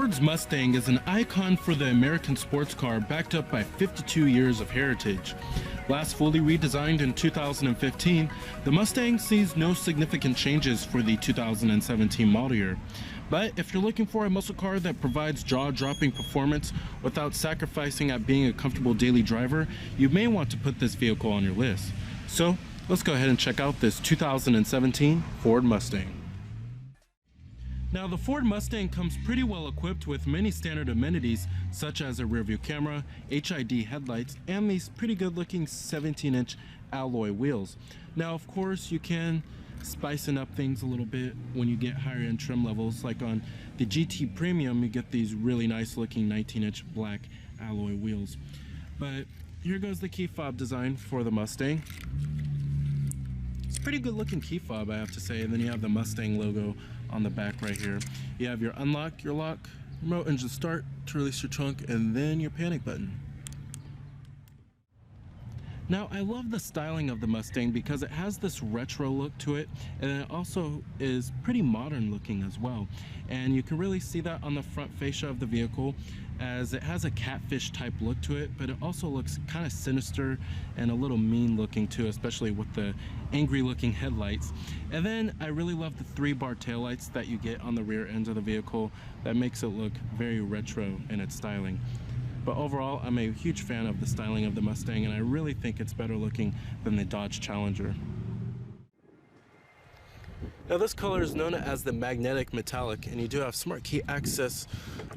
Ford's Mustang is an icon for the American sports car, backed up by 52 years of heritage. Last fully redesigned in 2015, the Mustang sees no significant changes for the 2017 model year. But if you're looking for a muscle car that provides jaw-dropping performance without sacrificing at being a comfortable daily driver, you may want to put this vehicle on your list. So let's go ahead and check out this 2017 Ford Mustang. Now, the Ford Mustang comes pretty well equipped with many standard amenities such as a rear view camera, HID headlights, and these pretty good looking 17-inch alloy wheels. Now, of course, you can spicing up things a little bit when you get higher end trim levels. Like on the GT Premium, you get these really nice looking 19-inch black alloy wheels. But here goes the key fob design for the Mustang. It's a pretty good looking key fob, I have to say. And then you have the Mustang logo on the back right here. You have your unlock, your lock, remote engine start to release your trunk, and then your panic button. Now, I love the styling of the Mustang because it has this retro look to it, and it also is pretty modern looking as well. And you can really see that on the front fascia of the vehicle, as it has a catfish type look to it, but it also looks kind of sinister and a little mean looking too, especially with the angry looking headlights. And then I really love the 3-bar taillights that you get on the rear ends of the vehicle. That makes it look very retro in its styling. But overall, I'm a huge fan of the styling of the Mustang, and I really think it's better looking than the Dodge Challenger. Now, this color is known as the magnetic metallic, and you do have smart key access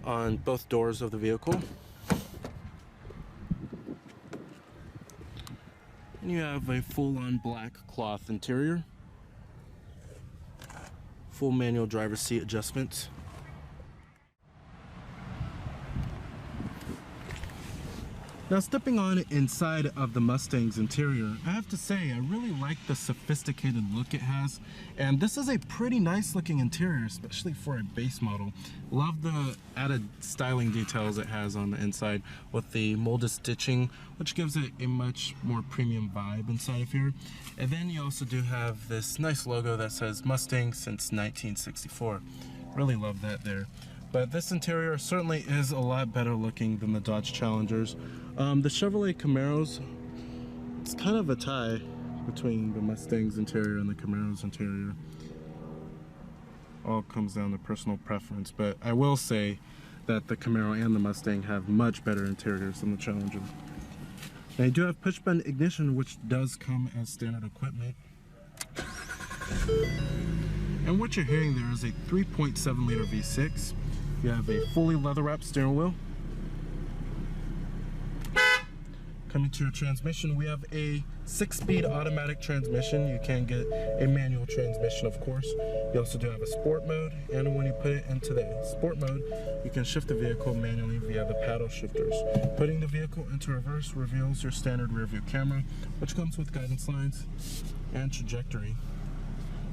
on both doors of the vehicle. And you have a full-on black cloth interior, full manual driver's seat adjustments. Now, stepping on inside of the Mustang's interior, I have to say I really like the sophisticated look it has, and this is a pretty nice looking interior, especially for a base model. Love the added styling details it has on the inside with the molded stitching, which gives it a much more premium vibe inside of here. And then you also do have this nice logo that says Mustang since 1964. Really love that there. But this interior certainly is a lot better looking than the Dodge Challengers. The Chevrolet Camaros, it's kind of a tie between the Mustang's interior and the Camaro's interior. All comes down to personal preference, but I will say that the Camaro and the Mustang have much better interiors than the Challenger. Now, you do have push button ignition, which does come as standard equipment. And what you're hearing there is a 3.7 liter V6. You have a fully leather wrapped steering wheel. Coming to your transmission, we have a 6-speed automatic transmission. You can get a manual transmission, of course. You also do have a sport mode, and when you put it into the sport mode, you can shift the vehicle manually via the paddle shifters. Putting the vehicle into reverse reveals your standard rear view camera, which comes with guidance lines and trajectory.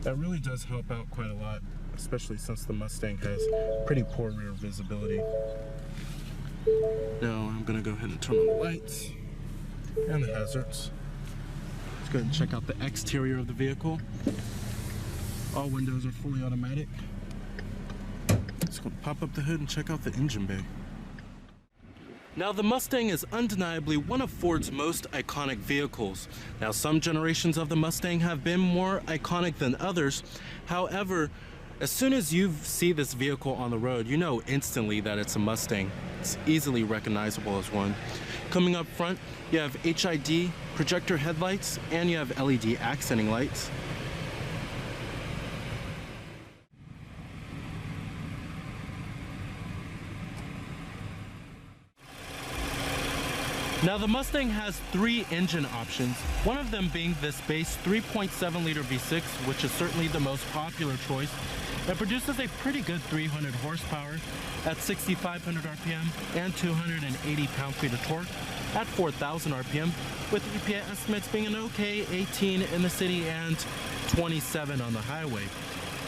That really does help out quite a lot, especially since the Mustang has pretty poor rear visibility. Now I'm gonna go ahead and turn on the lights and the hazards. Let's go ahead and check out the exterior of the vehicle. All windows are fully automatic. Let's go pop up the hood and check out the engine bay. Now, the Mustang is undeniably one of Ford's most iconic vehicles. Now, some generations of the Mustang have been more iconic than others. However, as soon as you see this vehicle on the road, you know instantly that it's a Mustang. It's easily recognizable as one. Coming up front, you have HID projector headlights, and you have LED accenting lights. Now, the Mustang has 3 engine options, one of them being this base 3.7 liter V6, which is certainly the most popular choice. It produces a pretty good 300 horsepower at 6,500 RPM and 280 pound-feet of torque at 4,000 RPM, with EPA estimates being an okay 18 in the city and 27 on the highway.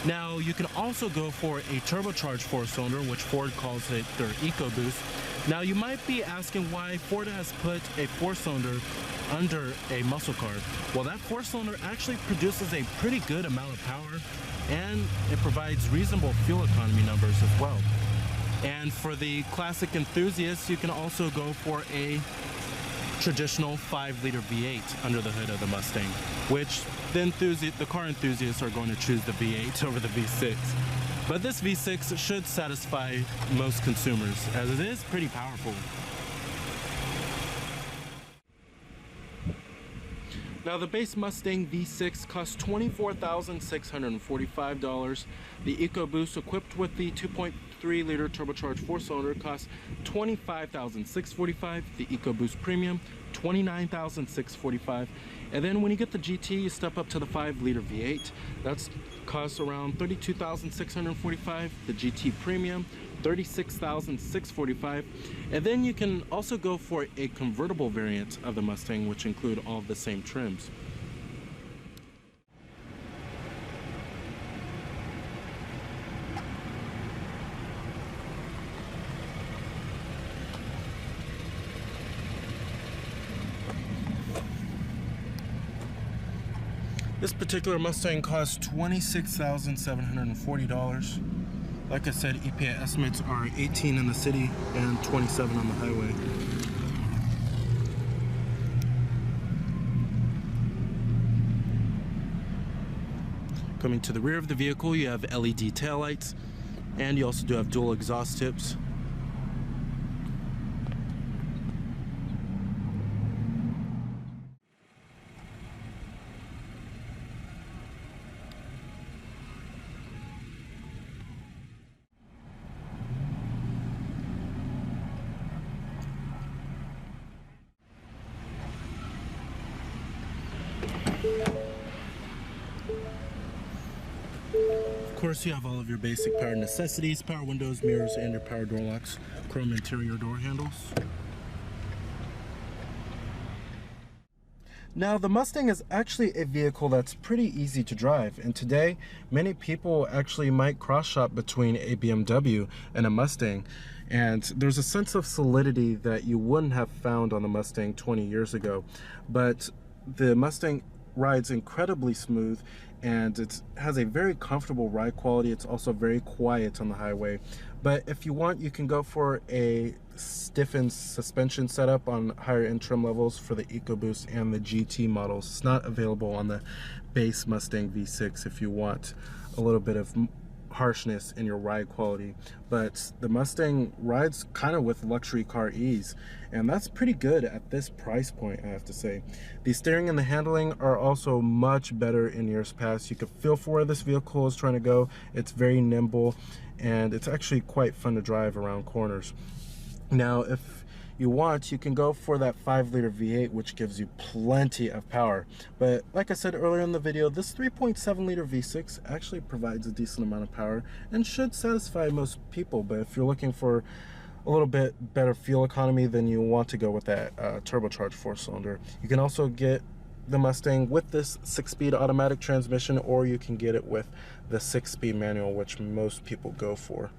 Now, you can also go for a turbocharged 4-cylinder, which Ford calls it their EcoBoost. Now, you might be asking why Ford has put a 4-cylinder under a muscle car. Well, that 4-cylinder actually produces a pretty good amount of power, and it provides reasonable fuel economy numbers as well. And for the classic enthusiasts, you can also go for a traditional 5-liter V8 under the hood of the Mustang, which the car enthusiasts are going to choose the V8 over the V6. But this V6 should satisfy most consumers, as it is pretty powerful. Now the base Mustang V6 costs $24,645. The EcoBoost equipped with the 2.3-liter turbocharged 4-cylinder costs $25,645. The EcoBoost Premium, $29,645. And then when you get the GT, you step up to the 5-liter V8. That's costs around $32,645. The GT Premium, $36,645. And then you can also go for a convertible variant of the Mustang, which include all of the same trims. This particular Mustang costs $26,740. Like I said, EPA estimates are 18 in the city and 27 on the highway. Coming to the rear of the vehicle, you have LED taillights, and you also do have dual exhaust tips. Of course, you have all of your basic power necessities: power windows, mirrors, and your power door locks, chrome interior door handles. Now, the Mustang is actually a vehicle that's pretty easy to drive, and today many people actually might cross-shop between a BMW and a Mustang, and there's a sense of solidity that you wouldn't have found on the Mustang 20 years ago. But the Mustang rides incredibly smooth, and it has a very comfortable ride quality. It's also very quiet on the highway. But if you want, you can go for a stiffened suspension setup on higher end trim levels for the EcoBoost and the GT models. It's not available on the base Mustang V6 if you want a little bit of harshness in your ride quality. But the Mustang rides kind of with luxury car ease, and that's pretty good at this price point, I have to say. The steering and the handling are also much better in years past. You can feel for where this vehicle is trying to go. It's very nimble, and it's actually quite fun to drive around corners. Now, if you want, you can go for that 5-liter V8, which gives you plenty of power. But like I said earlier in the video, this 3.7-liter V6 actually provides a decent amount of power and should satisfy most people. But if you're looking for a little bit better fuel economy, then you want to go with that turbocharged 4-cylinder. You can also get the Mustang with this 6-speed automatic transmission, or you can get it with the 6-speed manual, which most people go for.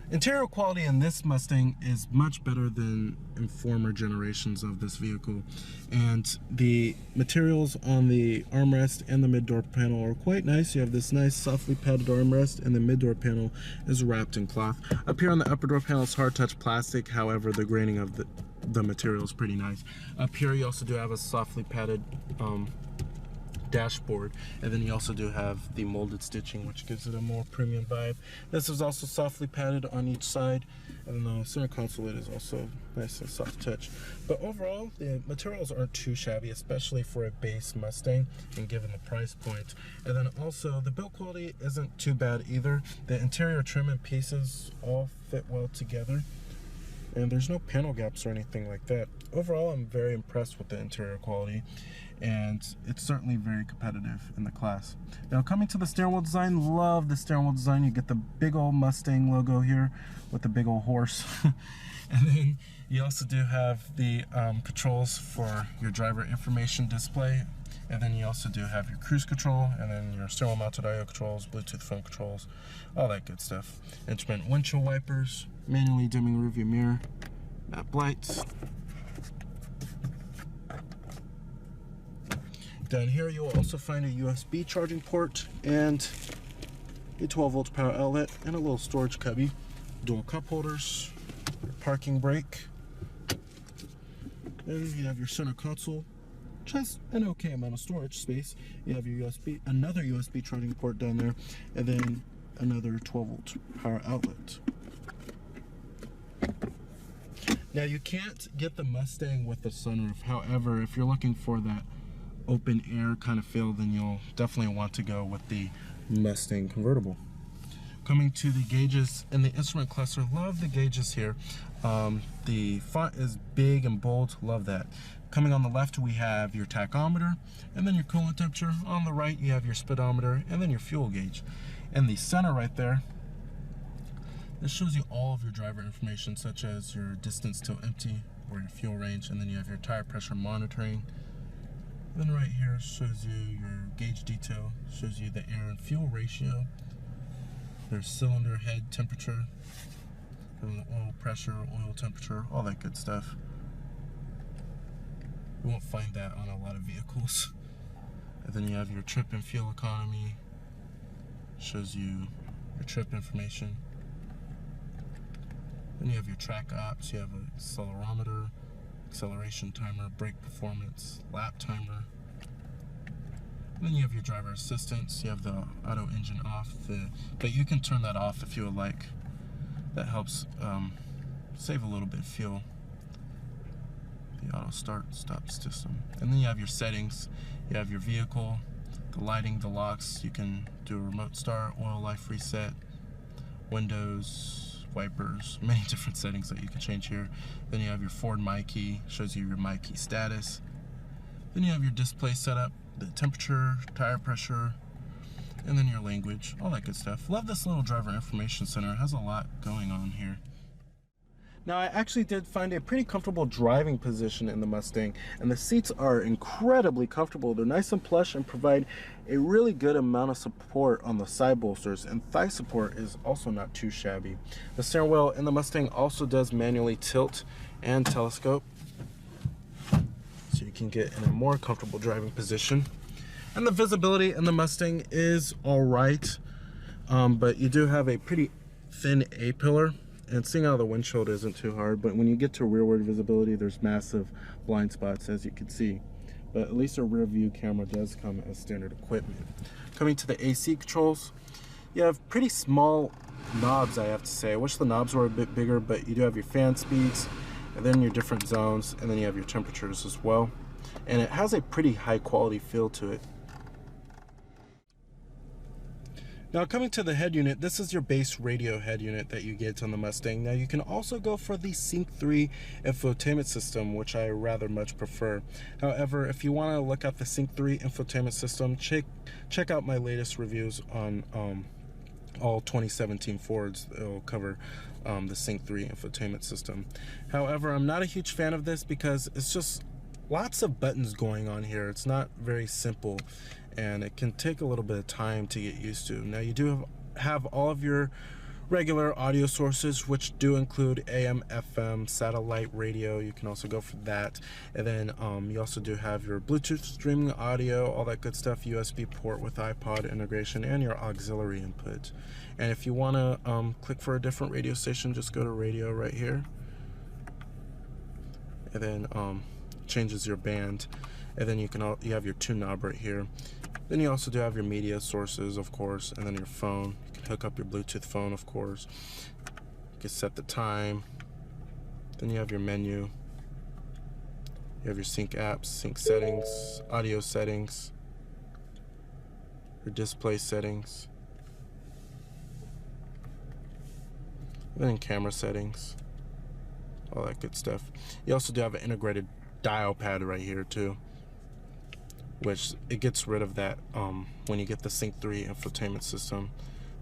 Interior quality in this Mustang is much better than in former generations of this vehicle, and the materials on the armrest and the mid-door panel are quite nice. You have this nice softly padded armrest, and the mid-door panel is wrapped in cloth. Up here on the upper door panel is hard touch plastic, however the graining of the material is pretty nice. Up here you also do have a softly padded dashboard, and then you also do have the molded stitching, which gives it a more premium vibe. This is also softly padded on each side, and the center console lid is also nice and soft touch. But overall, the materials aren't too shabby, especially for a base Mustang and given the price point. And then also the build quality isn't too bad either. The interior trim and pieces all fit well together, and there's no panel gaps or anything like that. Overall, I'm very impressed with the interior quality, and it's certainly very competitive in the class. Now, coming to the steering wheel design, love the steering wheel design. You get the big old Mustang logo here with the big old horse. And then you also do have the controls for your driver information display. And then you also do have your cruise control, and then your steering wheel mounted audio controls, Bluetooth phone controls, all that good stuff. Instrument windshield wipers, manually dimming rearview mirror, map lights. Down here you'll also find a USB charging port, and a 12-volt power outlet, and a little storage cubby. Dual cup holders, your parking brake. Then you have your center console, which has an okay amount of storage space. You have your USB, another USB charging port down there, and then another 12-volt power outlet. Now you can't get the Mustang with the sunroof. However, if you're looking for that open air kind of feel, then you'll definitely want to go with the Mustang convertible. Coming to the gauges and the instrument cluster, love the gauges here. The font is big and bold, love that. Coming on the left, we have your tachometer, and then your coolant temperature. On the right, you have your speedometer, and then your fuel gauge. And the center right there, this shows you all of your driver information, such as your distance till empty, or your fuel range, and then you have your tire pressure monitoring. And then right here shows you your gauge detail, shows you the air and fuel ratio. There's cylinder head temperature, oil pressure, oil temperature, all that good stuff. You won't find that on a lot of vehicles. And then you have your trip and fuel economy, shows you your trip information. Then you have your track ops, you have an accelerometer, acceleration timer, brake performance, lap timer. And then you have your driver assistance, you have the auto engine off, but you can turn that off if you would like. That helps save a little bit of fuel. The auto start stop system. And then you have your settings, you have your vehicle, the lighting, the locks, you can do a remote start, oil life reset, windows, wipers, many different settings that you can change here. Then you have your Ford My Key, shows you your My Key status. Then you have your display setup, the temperature, tire pressure, and then your language, all that good stuff. Love this little driver information center. It has a lot going on here. Now, I actually did find a pretty comfortable driving position in the Mustang, and the seats are incredibly comfortable. They're nice and plush and provide a really good amount of support on the side bolsters, and thigh support is also not too shabby. The steering wheel in the Mustang also does manually tilt and telescope, so you can get in a more comfortable driving position. And the visibility in the Mustang is all right, but you do have a pretty thin A-pillar, and seeing out of the windshield isn't too hard, but when you get to rearward visibility, there's massive blind spots, as you can see. But at least a rear view camera does come as standard equipment. Coming to the AC controls, you have pretty small knobs, I have to say. I wish the knobs were a bit bigger, but you do have your fan speeds, and then your different zones, and then you have your temperatures as well. And it has a pretty high quality feel to it. Now, coming to the head unit, this is your base radio head unit that you get on the Mustang. Now, you can also go for the Sync 3 infotainment system, which I rather much prefer. However, if you want to look at the Sync 3 infotainment system, check out my latest reviews on all 2017 Fords. It'll cover the Sync 3 infotainment system. However, I'm not a huge fan of this because it's just lots of buttons going on here. It's not very simple, and it can take a little bit of time to get used to. Now, you do have all of your regular audio sources, which do include AM, FM, satellite radio. You can also go for that. And then you also do have your Bluetooth streaming audio, all that good stuff, USB port with iPod integration, and your auxiliary input. And if you want to click for a different radio station, just go to radio right here. And then changes your band. And then you have your tune knob right here. Then you also do have your media sources, of course, and then your phone. You can hook up your Bluetooth phone, of course. You can set the time. Then you have your menu. You have your sync apps, sync settings, audio settings, your display settings, and then camera settings, all that good stuff. You also do have an integrated dial pad right here too, which it gets rid of that when you get the Sync 3 infotainment system.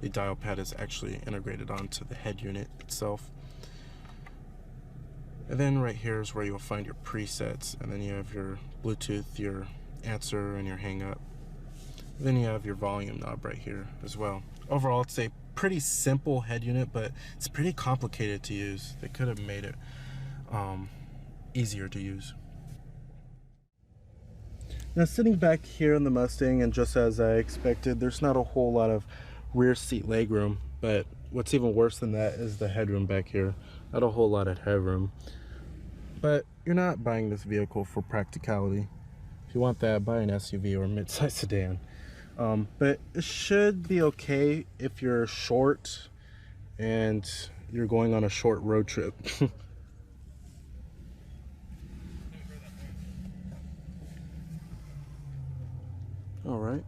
The dial pad is actually integrated onto the head unit itself. And then right here is where you'll find your presets, and then you have your Bluetooth, your answer, and your hang up. Then you have your volume knob right here as well. Overall, it's a pretty simple head unit, but it's pretty complicated to use. They could have made it easier to use. Now, sitting back here in the Mustang, and just as I expected, there's not a whole lot of rear seat legroom, but what's even worse than that is the headroom back here. Not a whole lot of headroom. But you're not buying this vehicle for practicality. If you want that, buy an SUV or a mid-size sedan. But it should be okay if you're short and you're going on a short road trip. All right.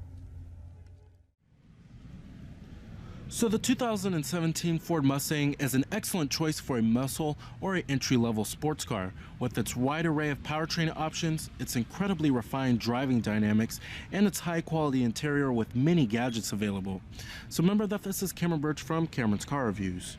So the 2017 Ford Mustang is an excellent choice for a muscle or an entry-level sports car. With its wide array of powertrain options, its incredibly refined driving dynamics, and its high-quality interior with many gadgets available. So remember that this is Cameron Birch from Cameron's Car Reviews.